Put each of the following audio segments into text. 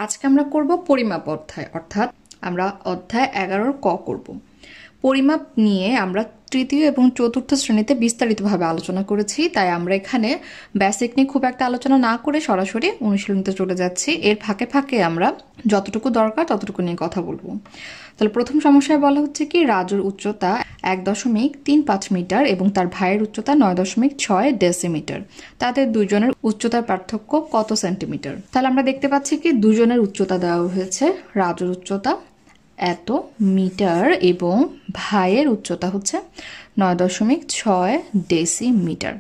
আজকে আমরা করব পরিমাপ অধ্যায়, অর্থাৎ আমরা অধ্যায় 11 ক করব। পরিমাপ নিয়ে আমরা তৃতীয় এবং চতুর্থ শ্রেণীতে বিস্তারিতভাবে আলোচনা করেছি, তাই আমরা এখানে বেসিক নিয়ে খুব একটা আলোচনা না করে সরাসরি অনুশীলনীতে চলে যাচ্ছি। এর ফাঁকে ফাঁকে আমরা যতটুকু দরকার ততটুকু নিয়ে কথা বলবো। তাহলে প্রথম সমস্যায় বলা হচ্ছে কি, রাজুর উচ্চতা 1.35 মিটার এবং তার ভাইয়ের উচ্চতা 9.6 ডেসিমিটার। তাদের দুজনের উচ্চতার পার্থক্য কত সেন্টিমিটার? তাহলে আমরা দেখতে পাচ্ছি কি দুজনের উচ্চতা দেওয়া হয়েছে। রাজুর উচ্চতা এত মিটার এবং ভাইয়ের উচ্চতা হচ্ছে 9.6 ডেসিমিটার।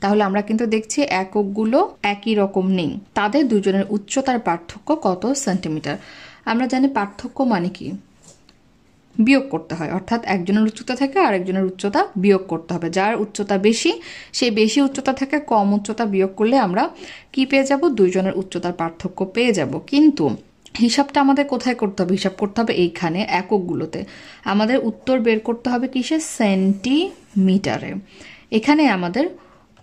তাহলে আমরা কিন্তু দেখছি এককগুলো একই রকম নেই, তাদের দুজনের উচ্চতার পার্থক্য কত সেন্টিমিটার। আমরা জানি পার্থক্য মানে কি, বিয়োগ করতে হয়, অর্থাৎ একজনের উচ্চতা থেকে আরেকজনের উচ্চতা বিয়োগ করতে হবে। যার উচ্চতা বেশি সেই বেশি উচ্চতা থেকে কম উচ্চতা বিয়োগ করলে আমরা কি পেয়ে যাব? দুইজনের উচ্চতার পার্থক্য পেয়ে যাব। কিন্তু হিসাবটা আমাদের কোথায় করতে হবে? হিসাব করতে হবে এইখানে এককগুলোতে। আমাদের উত্তর বের করতে হবে কিসে? সেন্টিমিটারে। এখানে আমাদের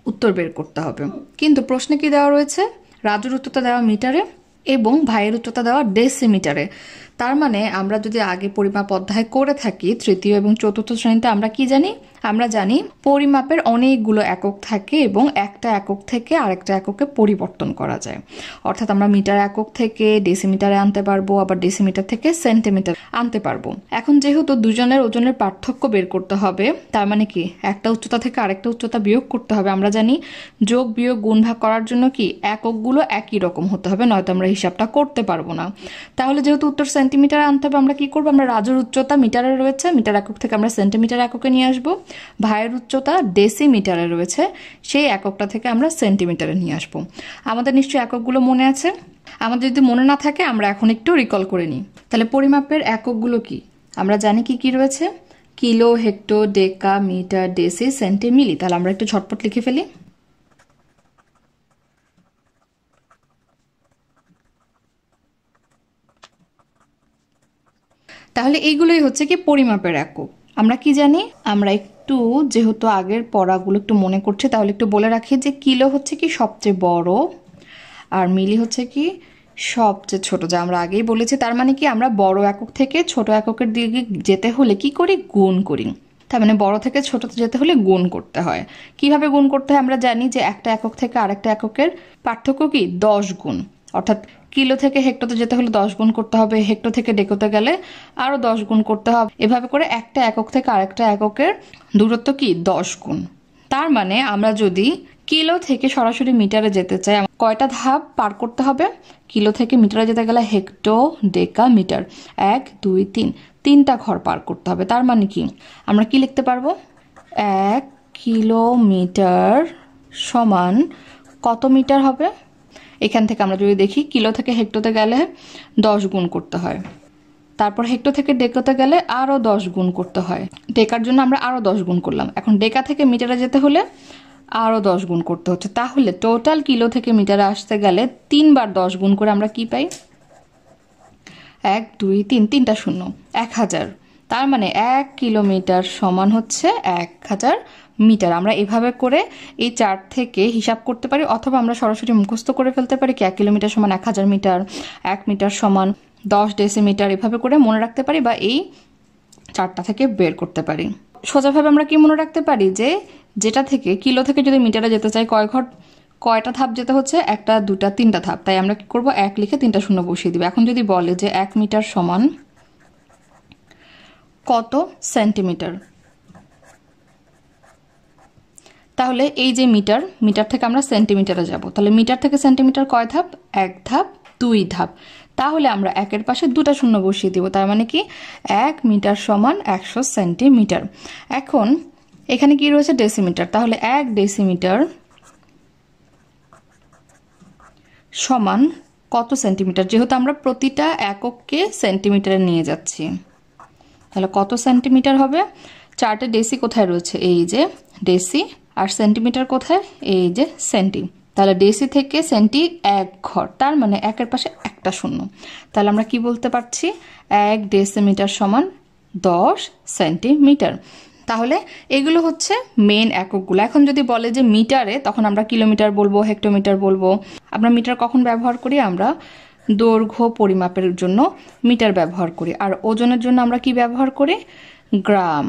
উত্তর বের করতে হবে। কিন্তু প্রশ্নে কি দেওয়া রয়েছে? রাজুর উচ্চতা দেওয়া মিটারে এবং ভাইয়ের উচ্চতা দেওয়া ডেসিমিটারে। তার মানে আমরা যদি আগে পরিমাপ অধ্যায় করে থাকি তৃতীয় এবং চতুর্থ শ্রেণীতে, আমরা কি জানি? আমরা জানি পরিমাপের অনেকগুলো একক থাকে এবং একটা একক থেকে আরেকটা এককে পরিবর্তন করা যায়। অর্থাৎ আমরা মিটার একক থেকে ডেসিমিটারে আনতে পারবো, আবার ডেসিমিটার থেকে সেন্টিমিটার আনতে পারবো। এখন যেহেতু দুজনের ওজনের পার্থক্য বের করতে হবে, তার মানে কি একটা উচ্চতা থেকে আরেকটা উচ্চতা বিয়োগ করতে হবে। আমরা জানি যোগ বিয়োগ গুণ ভাগ করার জন্য কি এককগুলো একই রকম হতে হবে, নয়তো আমরা হিসাবটা করতে পারবো না। তাহলে যেহেতু উত্তর সেন্টিমিটার আনতে হবে, আমরা কি করবো? আমরা রাজুর উচ্চতা মিটারে রয়েছে, মিটার একক থেকে আমরা সেন্টিমিটার এককে নিয়ে আসবো। ভাইয়ের উচ্চতা ডেসিমিটারে রয়েছে, সেই এককটা থেকে আমরা সেন্টিমিটারে নিয়ে আসবো। আমাদের নিশ্চয়ই এককগুলো মনে আছে। আমাদের যদি মনে না থাকে আমরা এখন একটু রিকল করে নিই। তাহলে পরিমাপের এককগুলো কি আমরা জানি? কি কি রয়েছে? কিলো, হেক্টো, ডেকা, মিটার, ডেসি, সেন্টি, মিলি। তাহলে আমরা একটু ঝটপট লিখে ফেলি। তাহলে এইগুলোই হচ্ছে কি পরিমাপের একক। আমরা কি জানি? আমরা একটু যেহেতু আগের পড়াগুলো একটু মনে করছি, তাহলে একটু বলে রাখি যে কিলো হচ্ছে কি সবচেয়ে বড়, আর মিলি হচ্ছে কি সবচেয়ে ছোট, যা আমরা আগেই বলেছি। তার মানে কি আমরা বড় একক থেকে ছোট এককের দিকে যেতে হলে কি করি? গুণ করি। তার মানে বড় থেকে ছোটতে যেতে হলে গুণ করতে হয়। কিভাবে গুণ করতে হয়? আমরা জানি যে একটা একক থেকে আরেকটা এককের পার্থক্য কি 10 গুণ। অর্থাৎ কিলো থেকে হেক্টোতে যেতে হলে 10 গুণ করতে হবে, হেক্টো থেকে ডেকোতে গেলে আরো 10 গুণ করতে হবে। এভাবে করে একটা একক থেকে আরেকটা এককের দূরত্ব কি 10 গুণ। তার মানে আমরা যদি কিলো থেকে সরাসরি মিটারে যেতে চাই, কয়টা ধাপ পার করতে হবে? কিলো থেকে মিটারে যেতে গেলে হেক্টো, ডেকা, মিটার, 1 2 3 তিনটা ঘর পার করতে হবে। তার মানে কি আমরা কি লিখতে পারবো? 1 কিলোমিটার সমান কত মিটার হবে? এখান থেকে আমরা যদি দেখি, কিলো থেকে হেক্টোতে গেলে 10 গুণ করতে হয়, তারপর হেক্টো থেকে ডেকাতে গেলে আরো 10 গুণ করতে হয়। ডেকার জন্য আমরা আরো 10 গুণ করলাম। এখন ডেকা থেকে মিটারে যেতে হলে আরো 10 গুণ করতে হচ্ছে। তাহলে টোটাল কিলো থেকে মিটারে আসতে গেলে 3 বার 10 গুণ করে আমরা কি পাই? 1 2 3 তিনটা শূন্য, 1000। তার মানে 1 কিলোমিটার সমান হচ্ছে 1000 মিটার। আমরা এভাবে করে এই চার্ট থেকে হিসাব করতে পারি, অথবা আমরা সরাসরি মুখস্থ করে ফেলতে পারি কি 1 কিলোমিটার সমান 1000 মিটার, 1 মিটার সমান 10 ডেসিমিটার। এভাবে করে মনে রাখতে পারি বা এই চার্টটা থেকে বের করতে পারি। সোজাভাবে আমরা কি মনে রাখতে পারি যে যেটা থেকে কিলো থেকে যদি মিটারে যেতে চাই কয়টা ধাপ যেতে হচ্ছে? 1 2 3টা ধাপ। তাই আমরা কি করব? 1 লিখে 3টা শূন্য বসিয়ে দিব। এখন যদি বলে যে 1 মিটার সমান কত সেন্টিমিটার, তাহলে এই যে মিটার থেকে আমরা সেন্টিমিটারে যাব। তাহলে মিটার থেকে সেন্টিমিটার কয় ধাপ? 1 ধাপ, 2 ধাপ। তাহলে আমরা 1-এর পাশে 2টা শূন্য বসিয়ে দিব। তার মানে কি 1 মিটার সমান 100 সেন্টিমিটার। এখন এখানে কি রয়েছে? ডেসিমিটার। তাহলে 1 ডেসিমিটার সমান কত সেন্টিমিটার? যেহেতু আমরা প্রতিটা একককে সেন্টিমিটারে নিয়ে যাচ্ছি, তাহলে কত সেন্টিমিটার হবে? চার্টে ডেসি কোথায় রয়েছে? এই যে ডেসি। আর সেন্টিমিটার কোথায়? এই যে সেন্টি। তাহলে ডেসি থেকে সেন্টি 1 ঘর, তার মানে 1-এর পাশে একটা শূন্য। তাহলে আমরা কি বলতে পারছি? 1 ডেসিমিটার সমান 10 সেন্টিমিটার। তাহলে এগুলো হচ্ছে মেন এককগুলো। এখন যদি বলে যে মিটারে, তখন আমরা কিলোমিটার বলবো, হেক্টোমিটার বলবো। আমরা মিটার কখন ব্যবহার করি? আমরা দৈর্ঘ্য পরিমাপের জন্য মিটার ব্যবহার করি, আর ওজনের জন্য আমরা কি ব্যবহার করি? গ্রাম।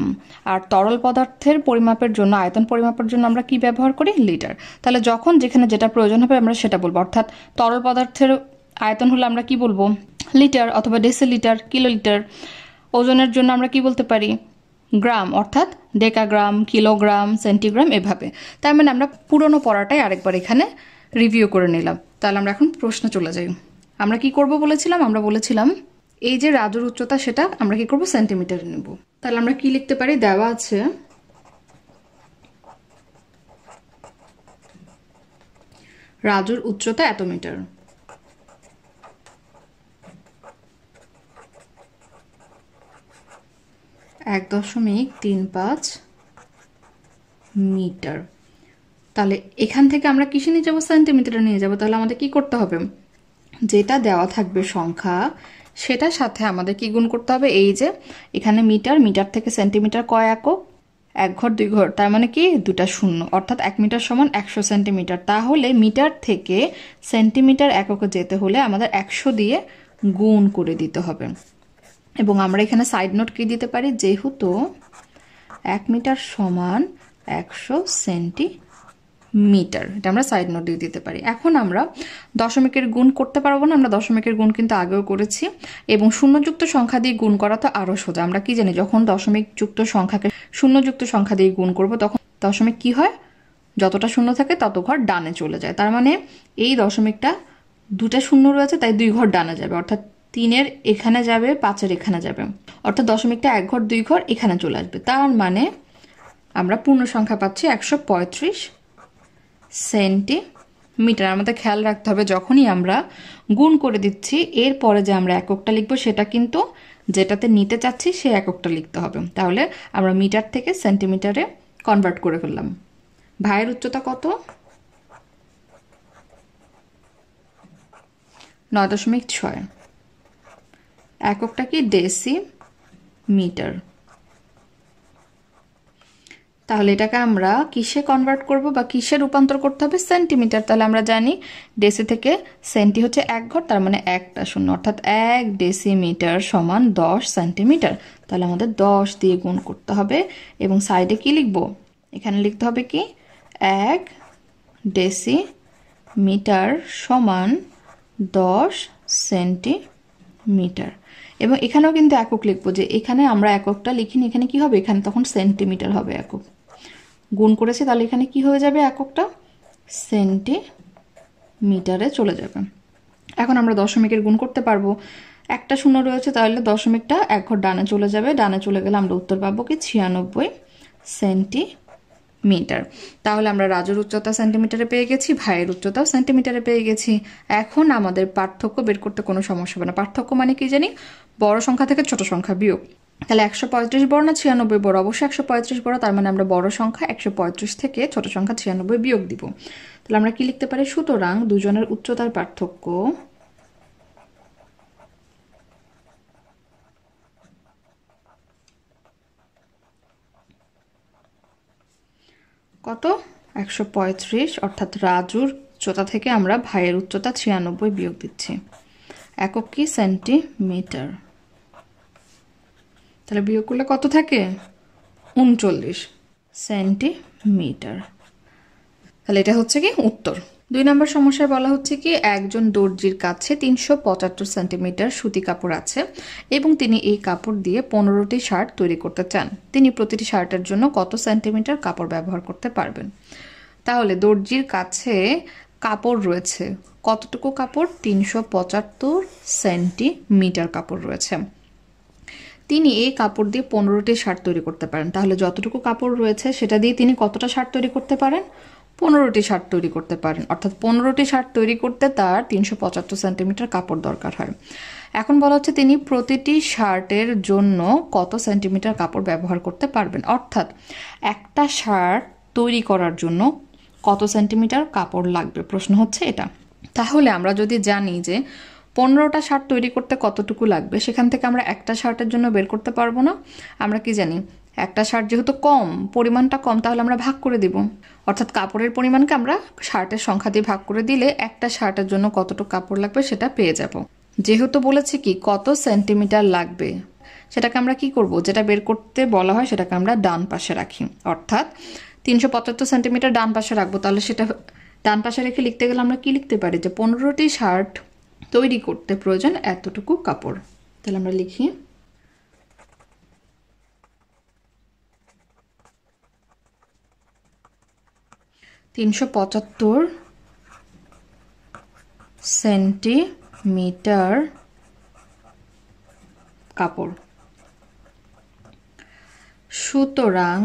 আর তরল পদার্থের পরিমাপের জন্য, আয়তন পরিমাপের জন্য আমরা কি ব্যবহার করি? লিটার। তাহলে যখন যেখানে যেটা প্রয়োজন হবে আমরা সেটা বলবো। অর্থাৎ তরল পদার্থের আয়তন হলে আমরা কি বলবো? লিটার অথবা ডেসিলিটার, কিলোলিটার। ওজনের জন্য আমরা কি বলতে পারি? গ্রাম, অর্থাৎ ডেকাগ্রাম, কিলোগ্রাম, সেন্টিগ্রাম, এভাবে। তার মানে আমরা পুরনো পড়াটাই আরেকবার এখানে রিভিউ করে নিলাম। তাহলে আমরা এখন প্রশ্নে চলে যাই। আমরা কি করব বলেছিলাম? আমরা বলেছিলাম এই যে রাজুর উচ্চতা সেটা আমরা কি করব? সেন্টিমিটারে নেব। তাহলে আমরা কি লিখতে পারি? দেওয়া আছে রাজুর উচ্চতা এত মিটার। 1.35 মিটার। তাহলে এখান থেকে আমরা কিসে নিয়ে যাবো? সেন্টিমিটারে নিয়ে যাব। তাহলে আমাদের কি করতে হবে? যেটা দেওয়া থাকবে সংখ্যা সেটার সাথে আমাদের কি গুণ করতে হবে? এই যে এখানে মিটার, মিটার থেকে সেন্টিমিটার কয় একক? 1 ঘর 2 ঘর, তার মানে কি? দুটা শূন্য, অর্থাৎ 1 মিটার সমান 100 সেন্টিমিটার। তাহলে মিটার থেকে সেন্টিমিটার এককে যেতে হলে আমাদের 100 দিয়ে গুণ করে দিতে হবে। এবং আমরা এখানে সাইড নোট কি দিতে পারি? যেহেতু 1 মিটার সমান 100 সেন্টিমিটার, এটা আমরা সাইড নোট দিয়ে দিতে পারি। এখন আমরা দশমিকের গুণ করতে পারবো না, আমরা দশমিকের গুণ কিন্তু আগেও করেছি। এবং শূন্যযুক্ত সংখ্যা দিয়ে গুণ করা তো আরো সোজা। আমরা কি জানি? যখন দশমিক যুক্ত সংখ্যাকে শূন্যযুক্ত সংখ্যা দিয়ে গুণ করব তখন দশমিক কি হয়? যতটা শূন্য থাকে তত ঘর ডানে চলে যায়। তার মানে এই দশমিকটা দুটা শূন্য রয়েছে, তাই 2 ঘর ডানে যাবে, অর্থাৎ 3-এর এখানে যাবে, 5-এর এখানে যাবে, অর্থাৎ দশমিকটা 1 ঘর 2 ঘর এখানে চলে আসবে। তার মানে আমরা পূর্ণ সংখ্যা পাচ্ছি 135 সেন্টিমিটার। আমাদের খেয়াল রাখতে হবে যখনই আমরা গুণ করে দিচ্ছি এরপরে যে আমরা এককটা লিখবো সেটা কিন্তু যেটাতে নিতে চাচ্ছি সেই এককটা লিখতে হবে। তাহলে আমরা মিটার থেকে সেন্টিমিটারে কনভার্ট করে ফেললাম। ভাইয়ের উচ্চতা কত? 9.6। এককটা কি? ডেসিমিটার। তাহলে এটাকে আমরা কিসে কনভার্ট করব বা কিসে রূপান্তর করতে হবে? সেন্টিমিটার। তাহলে আমরা জানি ডেসি থেকে সেন্টি হচ্ছে 1 ঘর, তার মানে একটা শূন্য, অর্থাৎ 1 ডেসিমিটার সমান 10 সেন্টিমিটার। তাহলে আমাদের 10 দিয়ে গুণ করতে হবে এবং সাইডে কি লিখব? এখানে লিখতে হবে কি? 1 ডেসিমিটার সমান 10 সেন্টিমিটার। এবং এখানেও কিন্তু একক লিখবো, যে এখানে আমরা এককটা লিখিনি, এখানে কি হবে? এখানে তখন সেন্টিমিটার হবে একক। গুণ করেছি তাহলে এখানে কি হয়ে যাবে? এককটা সেন্টিমিটারে চলে যাবে। এখন আমরা দশমিকের গুণ করতে পারবো। একটা শূন্য রয়েছে, তাহলে দশমিকটা 1 ঘর ডানে চলে যাবে, ডানে চলে গেলে আমরা উত্তর পাবো কি? 96 সেন্টিমিটার। তাহলে আমরা রাজুর উচ্চতা সেন্টিমিটারে পেয়ে গেছি, ভাইয়ের উচ্চতাও সেন্টিমিটারে পেয়ে গেছি। এখন আমাদের পার্থক্য বের করতে কোনো সমস্যা হবে না। পার্থক্য মানে কি জানি? বড় সংখ্যা থেকে ছোট সংখ্যা বিয়োগ। তাহলে 135 বড় না 96 বড়? অবশ্যই 135 বড়। তার মানে আমরা বড় সংখ্যা 135 থেকে ছোট সংখ্যা 96 বিয়োগ দিব। তাহলে আমরা কি লিখতে পারি? সুতরাং দুজনের উচ্চতার পার্থক্য কত? 135, অর্থাৎ রাজুর উচ্চতা থেকে আমরা ভাইয়ের উচ্চতা 96 বিয়োগ দিচ্ছি। একক কি? সেন্টিমিটার। তাহলে বিয়োগ করলে কত থাকে? 39 সেন্টিমিটার। তাহলে এটা হচ্ছে কি উত্তর। 2 নম্বর সমস্যায় বলা হচ্ছে কি একজন দর্জির কাছে 375 সেন্টিমিটার সুতি কাপড় আছে এবং তিনি এই কাপড় দিয়ে 15টি শার্ট তৈরি করতে চান। তিনি প্রতিটি শার্টের জন্য কত সেন্টিমিটার কাপড় ব্যবহার করতে পারবেন? তাহলে দর্জির কাছে কাপড় রয়েছে, কতটুকু কাপড়? 375 সেন্টিমিটার কাপড় রয়েছে। তিনি এই কাপড় দিয়ে 15টি শার্ট তৈরি করতে পারেন। তাহলে যতটুকু কাপড় রয়েছে সেটা দিয়ে তিনি কতটা শার্ট তৈরি করতে পারেন? 15টি শার্ট তৈরি করতে পারেন। অর্থাৎ 15টি শার্ট তৈরি করতে তার 375 সেন্টিমিটার কাপড় দরকার হয়। এখন বলা হচ্ছে তিনি প্রতিটি শার্টের জন্য কত সেন্টিমিটার কাপড় ব্যবহার করতে পারবেন। অর্থাৎ একটা শার্ট তৈরি করার জন্য কত সেন্টিমিটার কাপড় লাগবে, প্রশ্ন হচ্ছে এটা। তাহলে আমরা যদি জানি যে 15টা শার্ট তৈরি করতে কতটুকু লাগবে, সেখান থেকে আমরা একটা শার্টের জন্য বের করতে পারবো না। আমরা কি জানি? একটা শার্ট যেহেতু কম, পরিমাণটা কম, তাহলে আমরা ভাগ করে দিব। অর্থাৎ কাপড়ের পরিমাণকে আমরা শার্টের সংখ্যা দিয়ে ভাগ করে দিলে একটা শার্টের জন্য কতটুকু কাপড় লাগবে সেটা পেয়ে যাব। যেহেতু বলেছে কি কত সেন্টিমিটার লাগবে, সেটাকে আমরা কি করব, যেটা বের করতে বলা হয় সেটাকে আমরা ডান পাশে রাখি, অর্থাৎ 375 সেন্টিমিটার ডান পাশে রাখবো। তাহলে সেটা ডান পাশে রেখে লিখতে গেলে আমরা কি লিখতে পারি, যে 15টি শার্ট তৈরি করতে প্রয়োজন এতটুকু কাপড়। তাহলে আমরা লিখি 375 সেন্টিমিটার কাপড়। সুতরাং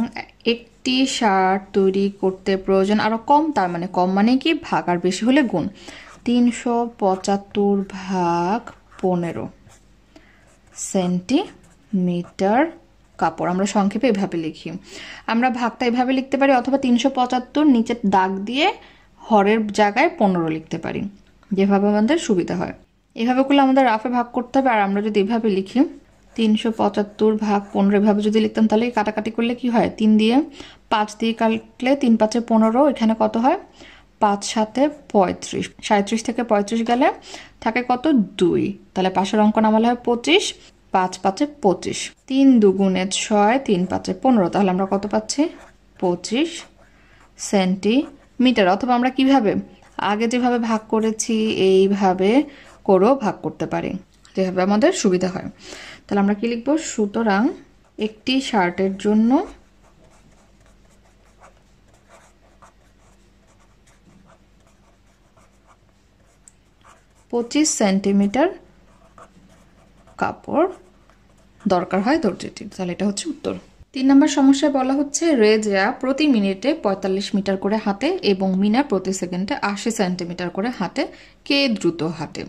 একটি শার্ট তৈরি করতে প্রয়োজন আরো কম, তার মানে কম মানে কি ভাগ, আর বেশি হলে গুণ। 375 ভাগ 15 সেন্টিমিটার কাপড়। আমরা সংক্ষেপে এভাবে লিখি। আমরা ভাগটা এভাবে লিখতে পারি, অথবা 375 নিচে দাগ দিয়ে হরের জায়গায় 15 লিখতে পারি, যেভাবে আমাদের সুবিধা হয়। এভাবে করলে আমাদের রাফে ভাগ করতে হবে। আর আমরা যদি এভাবে লিখি 375 ভাগ 15, এভাবে যদি লিখতাম তাহলে কাটাকাটি করলে কি হয়, 3 দিয়ে 5 দিয়ে কাটলে 3 5 15, এখানে কত হয় 5 7 35, 37 থেকে 35 গেলে থাকে কত 2, তাহলে পাশের অঙ্ক নামালে হয় 25, 5 5 25, 3 2 6, 3 5 15, তাহলে আমরা কত পাচ্ছি 25 সেন্টিমিটার। অথবা আমরা কিভাবে আগে যেভাবে ভাগ করেছি এইভাবে করেও ভাগ করতে পারি, যেভাবে আমাদের সুবিধা হয়। তাহলে আমরা কি লিখব, সুতরাং একটি শার্টের জন্য পঁচিশ সেন্টিমিটার কাপড় দরকার হয় দর্জিটির। তাহলে এটা হচ্ছে উত্তর। 3 নম্বর সমস্যায় বলা হচ্ছে রেজা প্রতি মিনিটে 45 মিটার করে হাঁটে এবং মিনা প্রতি সেকেন্ডে 80 সেন্টিমিটার করে হাঁটে, কে দ্রুত হাঁটে?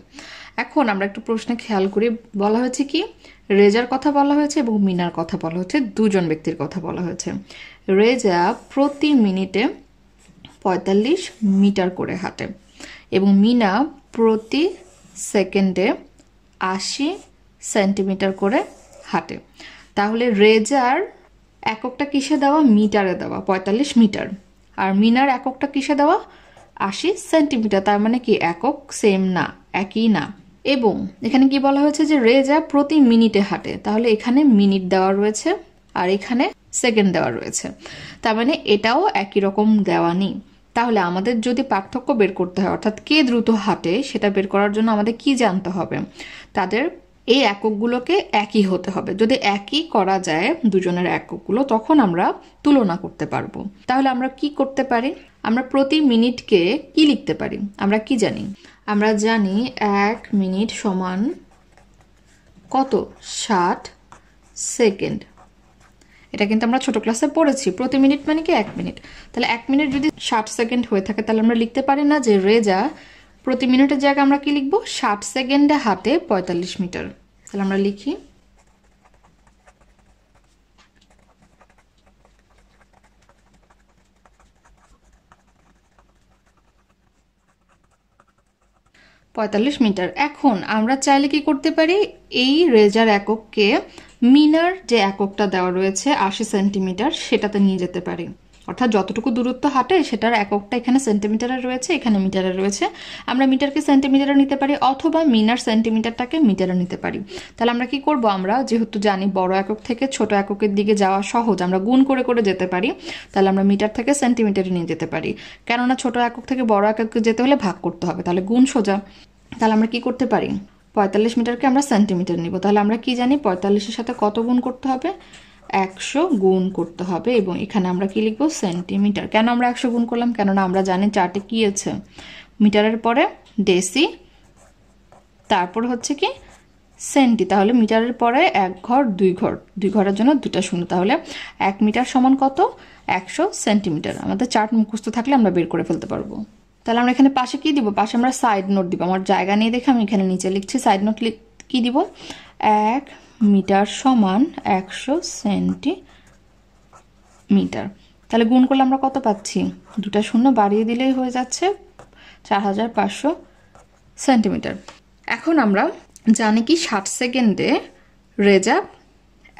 এখন আমরা একটু প্রশ্নে খেয়াল করি, বলা হয়েছে কি রেজার কথা বলা হয়েছে এবং মিনার কথা বলা হয়েছে, দুজন ব্যক্তির কথা বলা হয়েছে। রেজা প্রতি মিনিটে 45 মিটার করে হাঁটে এবং মিনা প্রতি সেকেন্ডে 80 সেন্টিমিটার করে হাঁটে। তাহলে রেজার এককটা কিসে দেওয়া, মিটারে দেওয়া 45 মিটার, আর মিনার এককটা কিসে দেওয়া 80 সেন্টিমিটার। তার মানে কি একক সেম না, একই না। এবং এখানে কি বলা হয়েছে যে রেজা প্রতি মিনিটে হাঁটে, তাহলে এখানে মিনিট দেওয়া রয়েছে আর এখানে সেকেন্ড দেওয়া রয়েছে, তার মানে এটাও একই রকম দেওয়া নেই। তাহলে আমাদের যদি পার্থক্য বের করতে হয়, অর্থাৎ কে দ্রুত হাঁটে, সেটা বের করার জন্য আমাদের কি জানতে হবে, তাদের এই এককগুলোকে একই হতে হবে। যদি একই করা যায় দুজনের এককগুলো, তখন আমরা তুলনা করতে পারবো। তাহলে আমরা কি করতে পারি, আমরা প্রতি মিনিটকে কি লিখতে পারি, আমরা কি জানি, আমরা জানি 1 মিনিট সমান কত 60 সেকেন্ড। এটা কিন্তু আমরা ছোট ক্লাসে পড়েছি, প্রতি মিনিট মানে কি 1 মিনিট। তাহলে 1 মিনিট যদি 60 সেকেন্ড হয়ে থাকে, তাহলে আমরা লিখতে পারি না যে রেজা প্রতি মিনিটের জায়গায় আমরা কি লিখবো, 60 সেকেন্ডে হাঁটে 45 মিটার। তাহলে আমরা লিখি 45 মিটার। এখন আমরা চাইলে কি করতে পারি, এই রেজার একককে মিনার যে এককটা দেওয়া রয়েছে 80 সেন্টিমিটার সেটাতে নিয়ে যেতে পারি, অর্থাৎ যতটুকু দূরত্ব হাঁটে সেটার এককটা এখানে সেন্টিমিটারে রয়েছে, এখানে মিটারে রয়েছে। আমরা মিটারকে সেন্টিমিটারে নিতে পারি অথবা মিনার সেন্টিমিটারটাকে মিটারে নিতে পারি। তাহলে আমরা কি করব, আমরা যেহেতু জানি বড় একক থেকে ছোট এককের দিকে যাওয়া সহজ, আমরা গুণ করে করে যেতে পারি। তাহলে আমরা মিটার থেকে সেন্টিমিটারে নিয়ে যেতে পারি, কেননা ছোট একক থেকে বড় এককে যেতে হলে ভাগ করতে হবে, তাহলে গুণ সোজা। তাহলে আমরা কি করতে পারি, 45 মিটারকে আমরা সেন্টিমিটার নিব। তাহলে আমরা কি জানি 45-এর সাথে কত গুণ করতে হবে, 100 গুণ করতে হবে। এবং এখানে আমরা কি লিখবো, সেন্টিমিটার। কেন আমরা 100 গুণ করলাম, কেননা আমরা জানি চার্টে কি আছে, মিটারের পরে ডেসি, তারপর হচ্ছে কি সেন্টি। তাহলে মিটারের পরে 1 ঘর 2 ঘর, 2 ঘরের জন্য 2টা শূন্য। তাহলে 1 মিটার সমান কত, 100 সেন্টিমিটার। আমাদের চার্ট মুখস্থ থাকলে আমরা বের করে ফেলতে পারবো। তাহলে আমরা এখানে পাশে কি দিব, পাশে আমরা সাইড নোট দিব। আমার জায়গা নিয়ে দেখে আমি এখানে নিচে লিখছি, সাইড নোট কি দিব, 1 মিটার সমান 100 সেন্টিমিটার। তাহলে গুণ করলে আমরা কত পাচ্ছি, 2টা শূন্য বাড়িয়ে দিলেই হয়ে যাচ্ছে 4500 সেন্টিমিটার। এখন আমরা জানি কি 60 সেকেন্ডে রেজা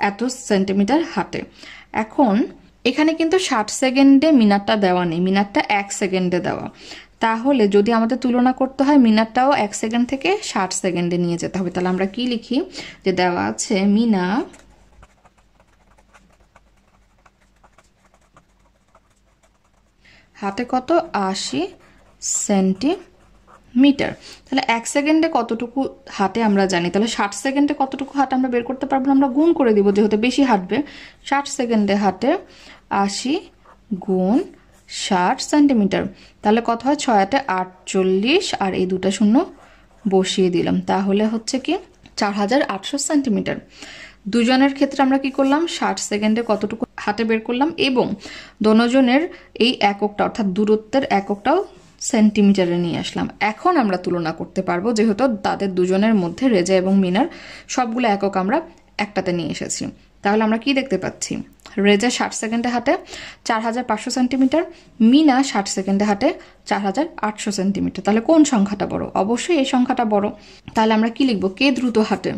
এত সেন্টিমিটার হাঁটে। এখন এখানে কিন্তু 60 সেকেন্ডে মিনারটা দেওয়া নেই, মিনারটা 1 সেকেন্ডে দেওয়া। তাহলে যদি আমাদের তুলনা করতে হয় মিনারটাও 1 সেকেন্ড থেকে 60 সেকেন্ডে নিয়ে যেতে হবে। তাহলে আমরা কি লিখি, যে দেওয়া আছে মিনা হাঁটে কত, 80 সেন্টিমিটার। তাহলে 1 সেকেন্ডে কতটুকু হাঁটে আমরা জানি, তাহলে 60 সেকেন্ডে কতটুকু হাঁটে আমরা বের করতে পারবো না, আমরা গুণ করে দিব, যেহেতু বেশি হাঁটবে। 60 সেকেন্ডে হাঁটে 80 গুণ 60 সেন্টিমিটার, তাহলে কত হয়, 6 × 8 = 48, আর এই দুটো শূন্য বসিয়ে দিলাম, তাহলে হচ্ছে কি 4800 সেন্টিমিটার। দুজনের ক্ষেত্রে আমরা কি করলাম, 60 সেকেন্ডে কতটুকু হাঁটে বের করলাম, এবং দোনোজনের এই এককটা অর্থাৎ দূরত্বের এককটাও সেন্টিমিটারে নিয়ে আসলাম। এখন আমরা তুলনা করতে পারবো, যেহেতু তাদের দুজনের মধ্যে রেজা এবং মিনার সবগুলো একক আমরা একটাতে নিয়ে এসেছি। তাহলে আমরা কি দেখতে পাচ্ছি, রেজা 60 সেকেন্ডে হাঁটে 4500 সেন্টিমিটার, মিনা 60 সেকেন্ডে হাঁটে 4800 সেন্টিমিটার। তাহলে কোন সংখ্যাটা বড়? অবশ্যই এই সংখ্যাটা বড়। তাহলে আমরা কি লিখবো, কে দ্রুত হাঁটে?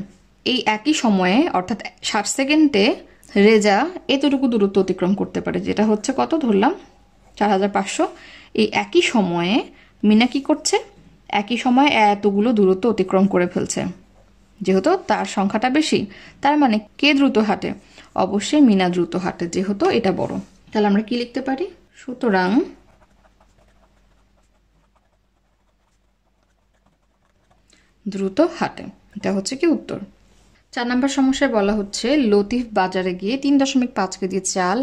এই একই সময়ে অর্থাৎ 60 সেকেন্ডে রেজা এতটুকু দূরত্ব অতিক্রম করতে পারে, যেটা হচ্ছে কত ধরলাম 4500। এই একই সময়ে মিনা কি করছে, একই সময়ে এতগুলো দূরত্ব অতিক্রম করে ফেলছে, যেহেতু তার সংখ্যাটা বেশি। তার মানে কে দ্রুত হাঁটে? অবশ্যই মিনা দ্রুত হাঁটে, যেহেতু এটা বড়। তাহলে আমরা কি লিখতে পারি, সুতরাং দ্রুত হাঁটে। এটা হচ্ছে কি উত্তর। 4 নম্বর সমস্যায় বলা হচ্ছে লতিফ বাজারে গিয়ে 3.5 কেজি চাল,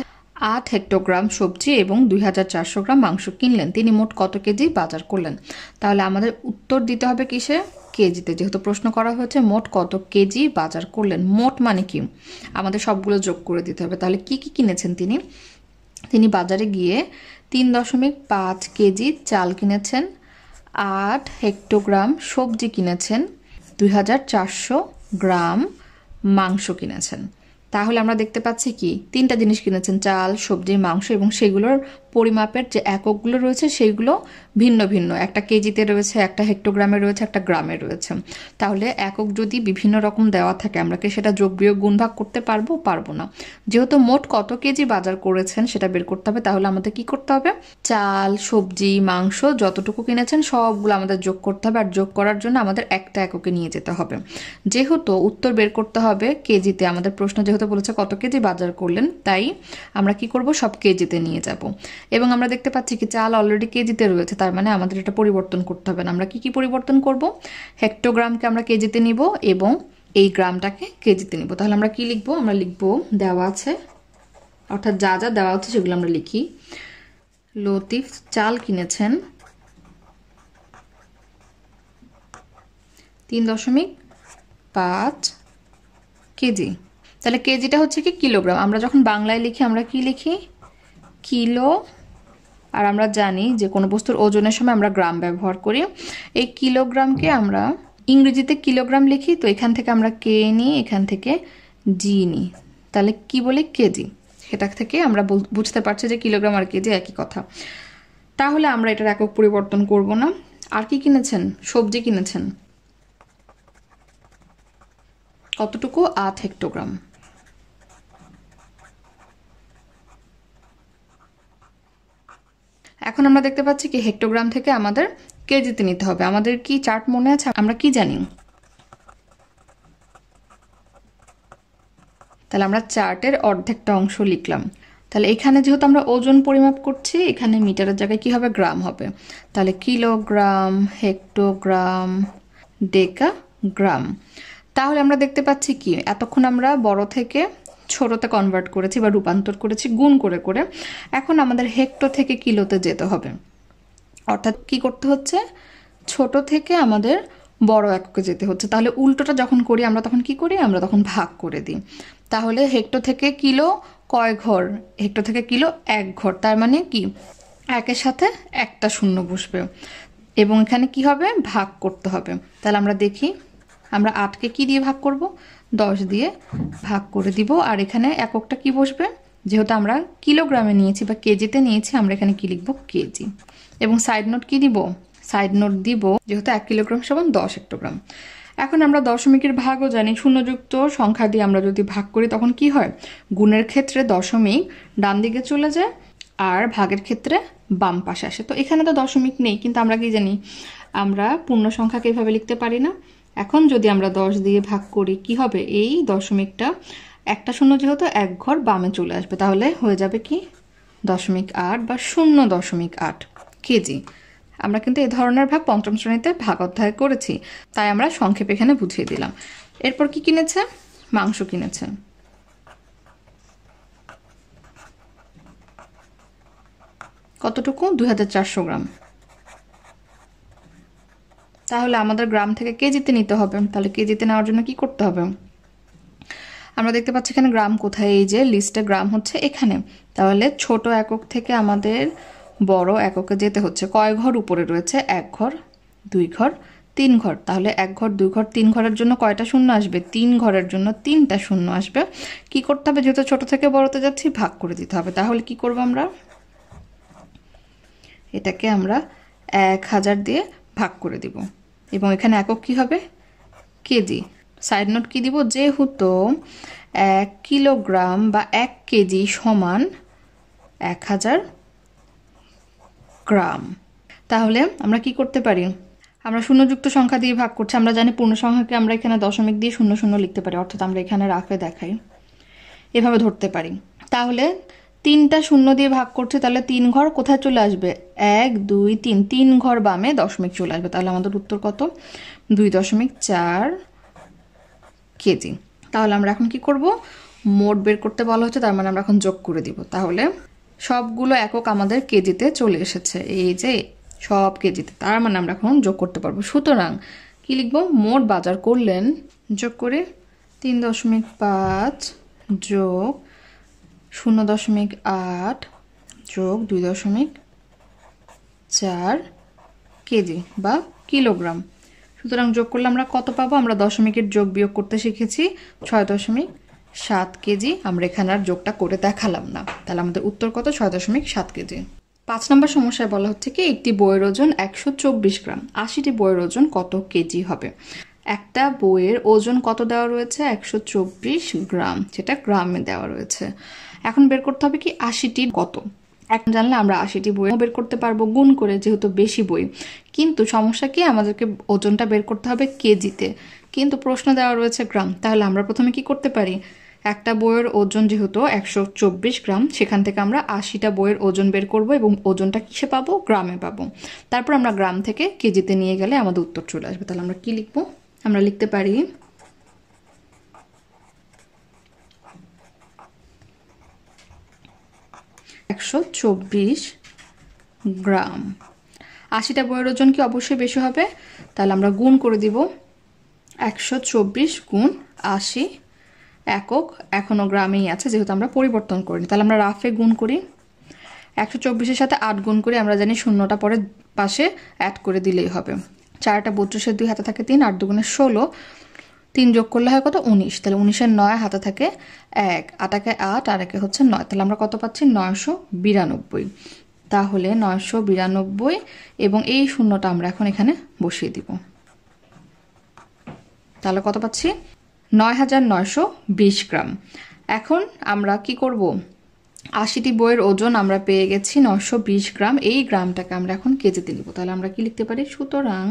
8 হেক্টোগ্রাম সবজি এবং 2400 গ্রাম মাংস কিনলেন। তিনি মোট কত কেজি বাজার করলেন? তাহলে আমাদের উত্তর দিতে হবে কিসে, কেজিতে, যেহেতু প্রশ্ন করা হয়েছে মোট কত কেজি বাজার করলেন। মোট মানে কি, আমাদের সবগুলো যোগ করে দিতে হবে। তাহলে কি কি কিনেছেন তিনি? তিনি বাজারে গিয়ে 3.5 কেজি চাল কিনেছেন, 8 হেক্টোগ্রাম সবজি কিনেছেন, 2400 গ্রাম মাংস কিনেছেন। তাহলে আমরা দেখতে পাচ্ছি কি, তিনটা জিনিস কিনেছেন, চাল, সবজি, মাংস, এবং সেগুলোর পরিমাপের যে এককগুলো রয়েছে সেইগুলো ভিন্ন ভিন্ন, একটা কেজিতে রয়েছে, একটা হেক্টোগ্রামে রয়েছে, একটা গ্রামে রয়েছে। তাহলে একক যদি বিভিন্ন রকম দেওয়া থাকে, আমরা কি সেটা যোগ বিয়োগ গুণ ভাগ করতে পারবো? পারবো না। যেহেতু মোট কত কেজি বাজার করেছেন সেটা বের করতে হবে, তাহলে আমাদের কি করতে হবে, চাল, সবজি, মাংস যতটুকু কিনেছেন সবগুলো আমাদের যোগ করতে হবে, আর যোগ করার জন্য আমাদের একটা এককে নিয়ে যেতে হবে। যেহেতু উত্তর বের করতে হবে কেজিতে, আমাদের প্রশ্ন যেহেতু বলেছে কত কেজি বাজার করলেন, তাই আমরা কি করব, সব কেজিতে নিয়ে যাব। এবং আমরা দেখতে পাচ্ছি কি চাল অলরেডি কেজিতে রয়েছে, তার মানে আমাদের এটা পরিবর্তন করতে হবে না। আমরা কি কি পরিবর্তন করব, হেক্টোগ্রামকে আমরা কেজিতে নিব এবং এই গ্রামটাকে কেজিতে নিব। তাহলে আমরা কি লিখবো, আমরা লিখবো দেওয়া আছে, অর্থাৎ যা যা দেওয়া আছে সেগুলো আমরা লিখি। লতিফ চাল কিনেছেন 3.5 কেজি। তাহলে কেজিটা হচ্ছে কি কিলোগ্রাম, আমরা যখন বাংলায় লিখি আমরা কি লিখি, কিলো, আর আমরা জানি যে কোনো বস্তুর ওজনের সময় আমরা গ্রাম ব্যবহার করি। এই কিলোগ্রামকে আমরা ইংরেজিতে কিলোগ্রাম লিখি, তো এখান থেকে আমরা কে নিই, এখান থেকে জি নিই, তাহলে কি বলি, কেজি। সেটা থেকে আমরা বুঝতে পারছি যে কিলোগ্রাম আর কেজি একই কথা। তাহলে আমরা এটার একক পরিবর্তন করব না। আর কি কিনেছেন, সবজি কিনেছেন কতটুকু, 8 হেক্টোগ্রাম। এখন আমরা দেখতে পাচ্ছি কি হেক্টোগ্রাম থেকে আমাদের কেজিতে নিতে হবে। আমাদের কি চার্ট মনে আছে, আমরা কি জানি, তাহলে আমরা চার্টের অর্ধেকটা অংশ লিখলাম। তাহলে এখানে যেহেতু আমরা ওজন পরিমাপ করছি, এখানে মিটারের জায়গায় কি হবে, গ্রাম হবে। তাহলে কিলোগ্রাম, হেক্টোগ্রাম, ডেকাগ্রাম। তাহলে আমরা দেখতে পাচ্ছি কি এতক্ষণ আমরা বড় থেকে ছোটতে কনভার্ট করেছি বা রূপান্তর করেছি গুণ করে করে। এখন আমাদের হেক্টো থেকে কিলোতে যেতে হবে, অর্থাৎ কি করতে হচ্ছে, ছোট থেকে আমাদের বড় এককে যেতে হচ্ছে। তাহলে উল্টোটা যখন করি আমরা তখন কি করি, আমরা তখন ভাগ করে দিই। তাহলে হেক্টো থেকে কিলো কয় ঘর, হেক্টো থেকে কিলো 1 ঘর, তার মানে কি একের সাথে একটা শূন্য বসবে এবং এখানে কি হবে, ভাগ করতে হবে। তাহলে আমরা দেখি, আমরা 8কে কি দিয়ে ভাগ করব, 10 দিয়ে ভাগ করে দিব। আর এখানে এককটা কি বসবে, যেহেতু আমরা কিলোগ্রামে নিয়েছি বা কেজিতে নিয়েছি, আমরা এখানে কি লিখব, কেজি। এবং সাইড নোট কি দিব, সাইড নোট দিব যেহেতু 1 কিলোগ্রাম সমান 10 হেক্টোগ্রাম। এখন আমরা দশমিকের ভাগও জানি, শূন্যযুক্ত সংখ্যা দিয়ে আমরা যদি ভাগ করি তখন কি হয়, গুণের ক্ষেত্রে দশমিক ডান দিকে চলে যায় আর ভাগের ক্ষেত্রে বাম পাশে আসে। তো এখানে তো দশমিক নেই, কিন্তু আমরা কি জানি, আমরা পূর্ণ সংখ্যাকে এভাবে লিখতে পারি না। এখন যদি আমরা 10 দিয়ে ভাগ করি কি হবে, এই দশমিকটা একটা শূন্য যেহেতু এক ঘর বামে চলে আসবে, তাহলে হয়ে যাবে কি 0.8 বা 0.8 কেজি। আমরা কিন্তু এই ধরনের ভাগ পঞ্চম শ্রেণীতে ভাগ অধ্যায় করেছি, তাই আমরা সংক্ষেপে এখানে বুঝিয়ে দিলাম। এরপর কি কিনেছে, মাংস কিনেছে। কতটুকু, 2400 গ্রাম। তাহলে আমাদের গ্রাম থেকে কেজিতে নিতে হবে, তাহলে কেজিতে নেওয়ার জন্য কি করতে হবে, আমরা দেখতে পাচ্ছি এখানে গ্রাম কোথায়, এই যে লিস্টে গ্রাম হচ্ছে এখানে। তাহলে ছোট একক থেকে আমাদের বড় এককে যেতে হচ্ছে। কয় ঘর উপরে রয়েছে, 1 ঘর 2 ঘর 3 ঘর। তাহলে 1 ঘর 2 ঘর 3 ঘরের জন্য কয়টা শূন্য আসবে, 3 ঘরের জন্য 3টা শূন্য আসবে। কি করতে হবে, যেহেতু ছোট থেকে বড়তে যাচ্ছি ভাগ করে দিতে হবে। তাহলে কি করব, আমরা এটাকে আমরা 1000 দিয়ে ভাগ করে দিব, এবং এখানে একক কি হবে, কেজি। সাইড নোট কি দিব, যেহেতু 1 কিলোগ্রাম বা 1 কেজি সমান 1000 গ্রাম। তাহলে আমরা কি করতে পারি, আমরা শূন্যযুক্ত সংখ্যা দিয়ে ভাগ করছি। আমরা জানি পূর্ণ সংখ্যাকে আমরা এখানে দশমিক দিয়ে 00 লিখতে পারি, অর্থাৎ আমরা এখানে রাফে দেখাই, এভাবে ধরতে পারি। তাহলে 3টা শূন্য দিয়ে ভাগ করছি, তাহলে 3 ঘর কোথায় চলে আসবে, 1 2 3, 3 ঘর বামে দশমিক চলে আসবে। তাহলে আমাদের উত্তর কত, 2.4 কেজি। তাহলে আমরা এখন কি করব, মোট বের করতে বলা হচ্ছে, তার মানে আমরা এখন যোগ করে দিব। তাহলে সবগুলো একক আমাদের কেজিতে চলে এসেছে, এই যে সব কেজিতে, তার মানে আমরা এখন যোগ করতে পারবো। সুতরাং কি লিখবো, মোট বাজার করলেন, যোগ করে 3.5 যোগ 0.8 যোগ 2.4 কেজি বা কিলোগ্রাম। সুতরাং যোগ করলে আমরা কত পাবো, আমরা দশমিকের যোগ বিয়োগ করতে শিখেছি, 6.7 কেজি। আমরা এখানে আর যোগটা করে দেখালাম না, তাহলে আমাদের উত্তর কত, 6.7 কেজি। 5 নম্বর সমস্যায় বলা হচ্ছে কি, একটি বইয়ের ওজন 124 গ্রাম, 80টি বইয়ের ওজন কত কেজি হবে। একটা বইয়ের ওজন কত দেওয়া রয়েছে, 124 গ্রাম, যেটা গ্রামে দেওয়া রয়েছে। এখন বের করতে হবে কি 80টি কত। এখন জানলে আমরা 80টি বই বের করতে পারবো গুণ করে, যেহেতু বেশি বই। কিন্তু সমস্যা কি, আমাদেরকে ওজনটা বের করতে হবে কেজিতে, কিন্তু প্রশ্ন দেওয়া রয়েছে গ্রাম। তাহলে আমরা প্রথমে কি করতে পারি, একটা বইয়ের ওজন যেহেতু 124 গ্রাম, সেখান থেকে আমরা 80টা বইয়ের ওজন বের করব, এবং ওজনটা কিসে পাবো, গ্রামে পাবো। তারপর আমরা গ্রাম থেকে কেজিতে নিয়ে গেলে আমাদের উত্তর চলে আসবে। তাহলে আমরা কি লিখবো, আমরা লিখতে পারি 124 গ্রাম। 80টা বইয়ের ওজন কি অবশ্যই বেশি হবে, তাহলে আমরা গুণ করে দিব, 124 গুণ 80, একক এখনো গ্রামেই আছে যেহেতু আমরা পরিবর্তন করিনি। তাহলে আমরা রাফে গুণ করি, 124-এর সাথে 8 গুণ করি, আমরা জানি শূন্যটা পরে পাশে অ্যাড করে দিলেই হবে। 4টা 32-এর 2 হাতে থাকে 3, 8 দুগুণে 16, 3 যোগ করলে হয় কত, 19। তাহলে 19-এর 9 হাতে থাকে 1, 8-একে 8 আর একে হচ্ছে 9, তাহলে আমরা কত পাচ্ছি, 992। তাহলে 992, এবং এই শূন্যটা আমরা এখন এখানে বসিয়ে দিব। তাহলে কত পাচ্ছি, 9920 গ্রাম। এখন আমরা কি করব, 80টি বইয়ের ওজন আমরা পেয়ে গেছি 920 গ্রাম, এই গ্রামটাকে আমরা এখন কেজিতে নিব। তাহলে আমরা কি লিখতে পারি, সুতরাং